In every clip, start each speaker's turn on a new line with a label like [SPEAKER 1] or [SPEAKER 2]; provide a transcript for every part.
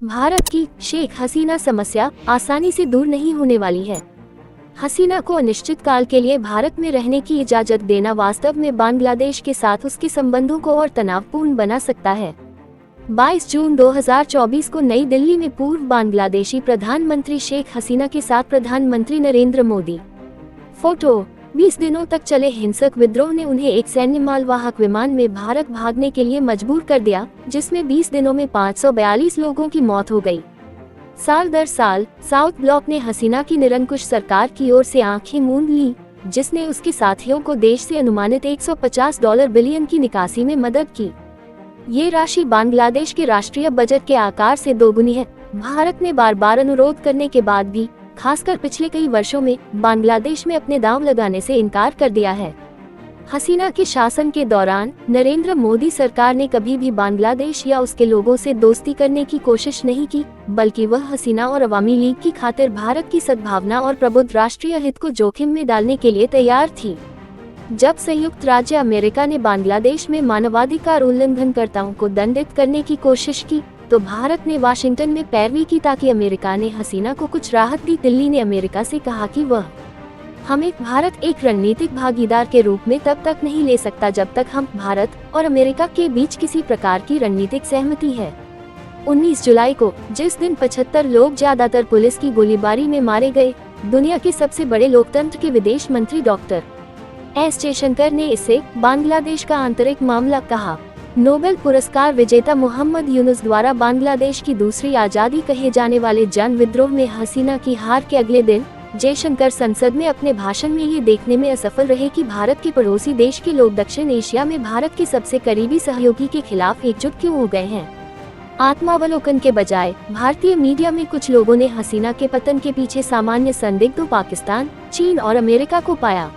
[SPEAKER 1] भारत की शेख हसीना समस्या आसानी से दूर नहीं होने वाली है। हसीना को अनिश्चित काल के लिए भारत में रहने की इजाजत देना वास्तव में बांग्लादेश के साथ उसके संबंधों को और तनावपूर्ण बना सकता है। 22 जून 2024 को नई दिल्ली में पूर्व बांग्लादेशी प्रधानमंत्री शेख हसीना के साथ प्रधानमंत्री नरेंद्र मोदी। फोटो। 20 दिनों तक चले हिंसक विद्रोह ने उन्हें एक सैन्य मालवाहक विमान में भारत भागने के लिए मजबूर कर दिया, जिसमें 20 दिनों में 542 लोगों की मौत हो गई। साल दर साल साउथ ब्लॉक ने हसीना की निरंकुश सरकार की ओर से आंखें मूंद ली, जिसने उसके साथियों को देश से अनुमानित $150 बिलियन की निकासी में मदद की। ये राशि बांग्लादेश के राष्ट्रीय बजट के आकार से दोगुनी है। भारत ने बार बार अनुरोध करने के बाद भी, खासकर पिछले कई वर्षों में, बांग्लादेश में अपने दांव लगाने से इनकार कर दिया है। हसीना के शासन के दौरान नरेंद्र मोदी सरकार ने कभी भी बांग्लादेश या उसके लोगों से दोस्ती करने की कोशिश नहीं की, बल्कि वह हसीना और अवामी लीग की खातिर भारत की सद्भावना और प्रबुद्ध राष्ट्रीय हित को जोखिम में डालने के लिए तैयार थी। जब संयुक्त राज्य अमेरिका ने बांग्लादेश में मानवाधिकार उल्लंघनकर्ताओं को दंडित करने की कोशिश की, तो भारत ने वाशिंगटन में पैरवी की ताकि अमेरिका ने हसीना को कुछ राहत दी। दिल्ली ने अमेरिका से कहा कि भारत एक रणनीतिक भागीदार के रूप में तब तक नहीं ले सकता जब तक भारत और अमेरिका के बीच किसी प्रकार की रणनीतिक सहमति है। 19 जुलाई को, जिस दिन 75 लोग ज्यादातर पुलिस की गोलीबारी में मारे गए, दुनिया के सबसे बड़े लोकतंत्र के विदेश मंत्री डॉक्टर एस जयशंकर ने इसे बांग्लादेश का आंतरिक मामला कहा। नोबेल पुरस्कार विजेता मोहम्मद यूनुस द्वारा बांग्लादेश की दूसरी आजादी कहे जाने वाले जन विद्रोह में हसीना की हार के अगले दिन जयशंकर संसद में अपने भाषण में ये देखने में असफल रहे कि भारत के पड़ोसी देश के लोग दक्षिण एशिया में भारत के सबसे करीबी सहयोगी के खिलाफ एकजुट क्यों हो गए हैं। आत्मावलोकन के बजाय भारतीय मीडिया में कुछ लोगों ने हसीना के पतन के पीछे सामान्य संदिग्धों पाकिस्तान, चीन और अमेरिका को पाया।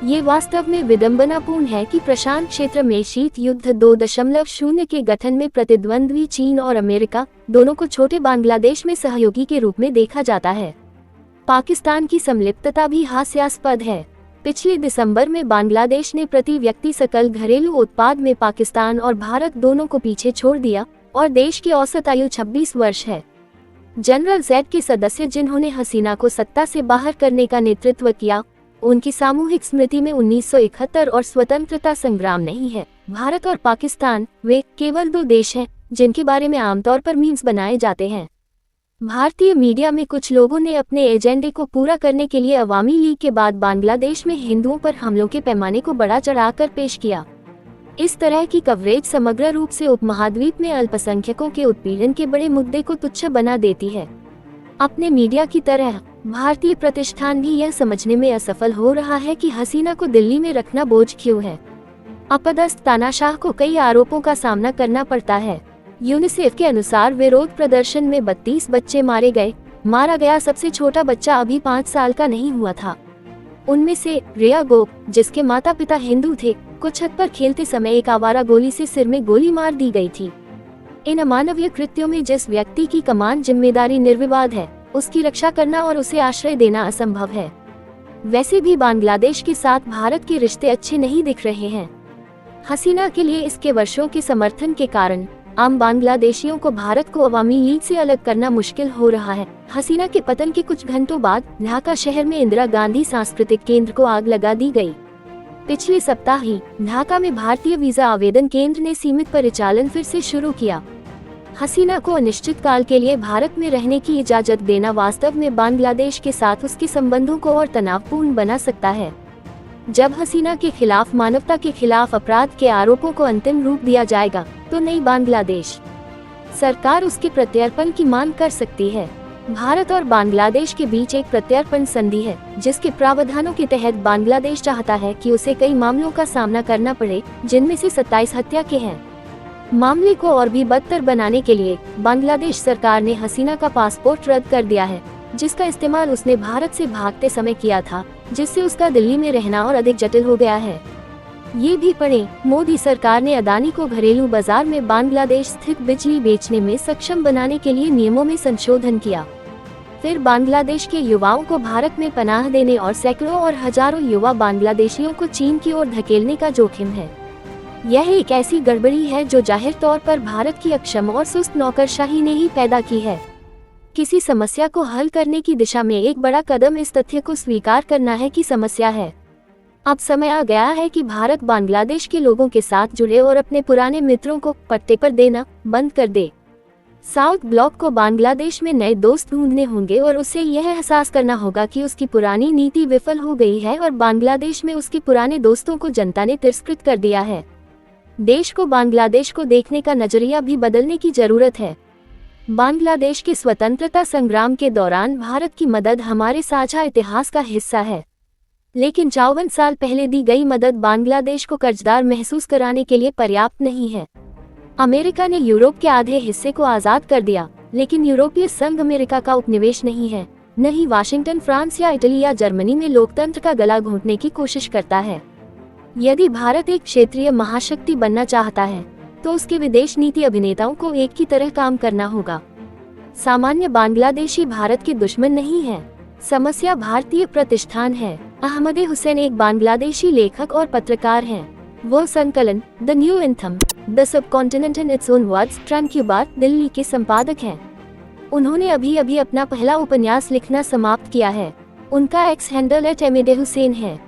[SPEAKER 1] ये वास्तव में विडंबनापूर्ण है कि प्रशांत क्षेत्र में शीत युद्ध 2.0 के गठन में प्रतिद्वंद्वी चीन और अमेरिका दोनों को छोटे बांग्लादेश में सहयोगी के रूप में देखा जाता है। पाकिस्तान की संलिप्तता भी हास्यास्पद है। पिछले दिसंबर में बांग्लादेश ने प्रति व्यक्ति सकल घरेलू उत्पाद में पाकिस्तान और भारत दोनों को पीछे छोड़ दिया और देश की औसत आयु 26 वर्ष है। जनरल जेड के सदस्य जिन्होंने हसीना को सत्ता से बाहर करने का नेतृत्व किया, उनकी सामूहिक स्मृति में 1971 और स्वतंत्रता संग्राम नहीं है। भारत और पाकिस्तान वे केवल दो देश हैं जिनके बारे में आमतौर पर मीम्स बनाए जाते हैं। भारतीय मीडिया में कुछ लोगों ने अपने एजेंडे को पूरा करने के लिए अवामी लीग के बाद बांग्लादेश में हिंदुओं पर हमलों के पैमाने को बढ़ा चढ़ाकर पेश किया। इस तरह की कवरेज समग्र रूप से उपमहाद्वीप में अल्पसंख्यकों के उत्पीड़न के बड़े मुद्दे को तुच्छ बना देती है। अपने मीडिया की तरह भारतीय प्रतिष्ठान भी यह समझने में असफल हो रहा है कि हसीना को दिल्ली में रखना बोझ क्यों है। अपदस्थ तानाशाह को कई आरोपों का सामना करना पड़ता है। यूनिसेफ के अनुसार विरोध प्रदर्शन में 32 बच्चे मारे गए। मारा गया सबसे छोटा बच्चा अभी 5 साल का नहीं हुआ था। उनमें से रिया गोप, जिसके माता पिता हिंदू थे, को छत पर खेलते समय एक आवारा गोली से सिर में गोली मार दी गई थी। इन अमानवीय कृत्यों में जिस व्यक्ति की कमान जिम्मेदारी निर्विवाद है, उसकी रक्षा करना और उसे आश्रय देना असंभव है। वैसे भी बांग्लादेश के साथ भारत के रिश्ते अच्छे नहीं दिख रहे हैं। हसीना के लिए इसके वर्षों के समर्थन के कारण आम बांग्लादेशियों को भारत को अवामी लीग से अलग करना मुश्किल हो रहा है। हसीना के पतन के कुछ घंटों बाद ढाका शहर में इंदिरा गांधी सांस्कृतिक केंद्र को आग लगा दी गई। पिछले सप्ताह ही ढाका में भारतीय वीजा आवेदन केंद्र ने सीमित परिचालन फिर से शुरू किया। हसीना को अनिश्चित काल के लिए भारत में रहने की इजाजत देना वास्तव में बांग्लादेश के साथ उसके संबंधों को और तनावपूर्ण बना सकता है। जब हसीना के खिलाफ मानवता के खिलाफ अपराध के आरोपों को अंतिम रूप दिया जाएगा, तो नई बांग्लादेश सरकार उसके प्रत्यर्पण की मांग कर सकती है। भारत और बांग्लादेश के बीच एक प्रत्यर्पण संधि है, जिसके प्रावधानों के तहत बांग्लादेश चाहता है कि उसे कई मामलों का सामना करना पड़े, जिनमें से 27 हत्या के हैं। मामले को और भी बदतर बनाने के लिए बांग्लादेश सरकार ने हसीना का पासपोर्ट रद्द कर दिया है, जिसका इस्तेमाल उसने भारत से भागते समय किया था, जिससे उसका दिल्ली में रहना और अधिक जटिल हो गया है। ये भी पढ़ें, मोदी सरकार ने अदानी को घरेलू बाजार में बांग्लादेश स्थित बिजली बेचने में सक्षम बनाने के लिए नियमों में संशोधन किया। फिर बांग्लादेश के युवाओं को भारत में पनाह देने और सैकड़ों और हजारों युवा बांग्लादेशियों को चीन की ओर धकेलने का जोखिम है। यह एक ऐसी गड़बड़ी है जो जाहिर तौर पर भारत की अक्षम और सुस्त नौकरशाही ने ही पैदा की है। किसी समस्या को हल करने की दिशा में एक बड़ा कदम इस तथ्य को स्वीकार करना है कि समस्या है। अब समय आ गया है कि भारत बांग्लादेश के लोगों के साथ जुड़े और अपने पुराने मित्रों को पट्टे पर देना बंद कर दे। साउथ ब्लॉक को बांग्लादेश में नए दोस्त ढूंढने होंगे और उसे यह एहसास करना होगा कि उसकी पुरानी नीति विफल हो गई है और बांग्लादेश में उसके पुराने दोस्तों को जनता ने तिरस्कृत कर दिया है। देश को बांग्लादेश को देखने का नजरिया भी बदलने की जरूरत है। बांग्लादेश के स्वतंत्रता संग्राम के दौरान भारत की मदद हमारे साझा इतिहास का हिस्सा है, लेकिन 54 साल पहले दी गई मदद बांग्लादेश को कर्जदार महसूस कराने के लिए पर्याप्त नहीं है। अमेरिका ने यूरोप के आधे हिस्से को आजाद कर दिया, लेकिन यूरोपीय संघ अमेरिका का उपनिवेश नहीं है। न ही वाशिंगटन फ्रांस या इटली या जर्मनी में लोकतंत्र का गला घोंटने की कोशिश करता है। यदि भारत एक क्षेत्रीय महाशक्ति बनना चाहता है तो उसके विदेश नीति अभिनेताओं को एक की तरह काम करना होगा। सामान्य बांग्लादेशी भारत के दुश्मन नहीं है, समस्या भारतीय प्रतिष्ठान है। अहमद हुसैन एक बांग्लादेशी लेखक और पत्रकार हैं। वो संकलन the new anthem, the subcontinent in its own words, Tranquebar, Delhi के संपादक हैं। उन्होंने अभी अभी अपना पहला उपन्यास लिखना समाप्त किया है। उनका एक्स हैंडल @ahmed hussain है।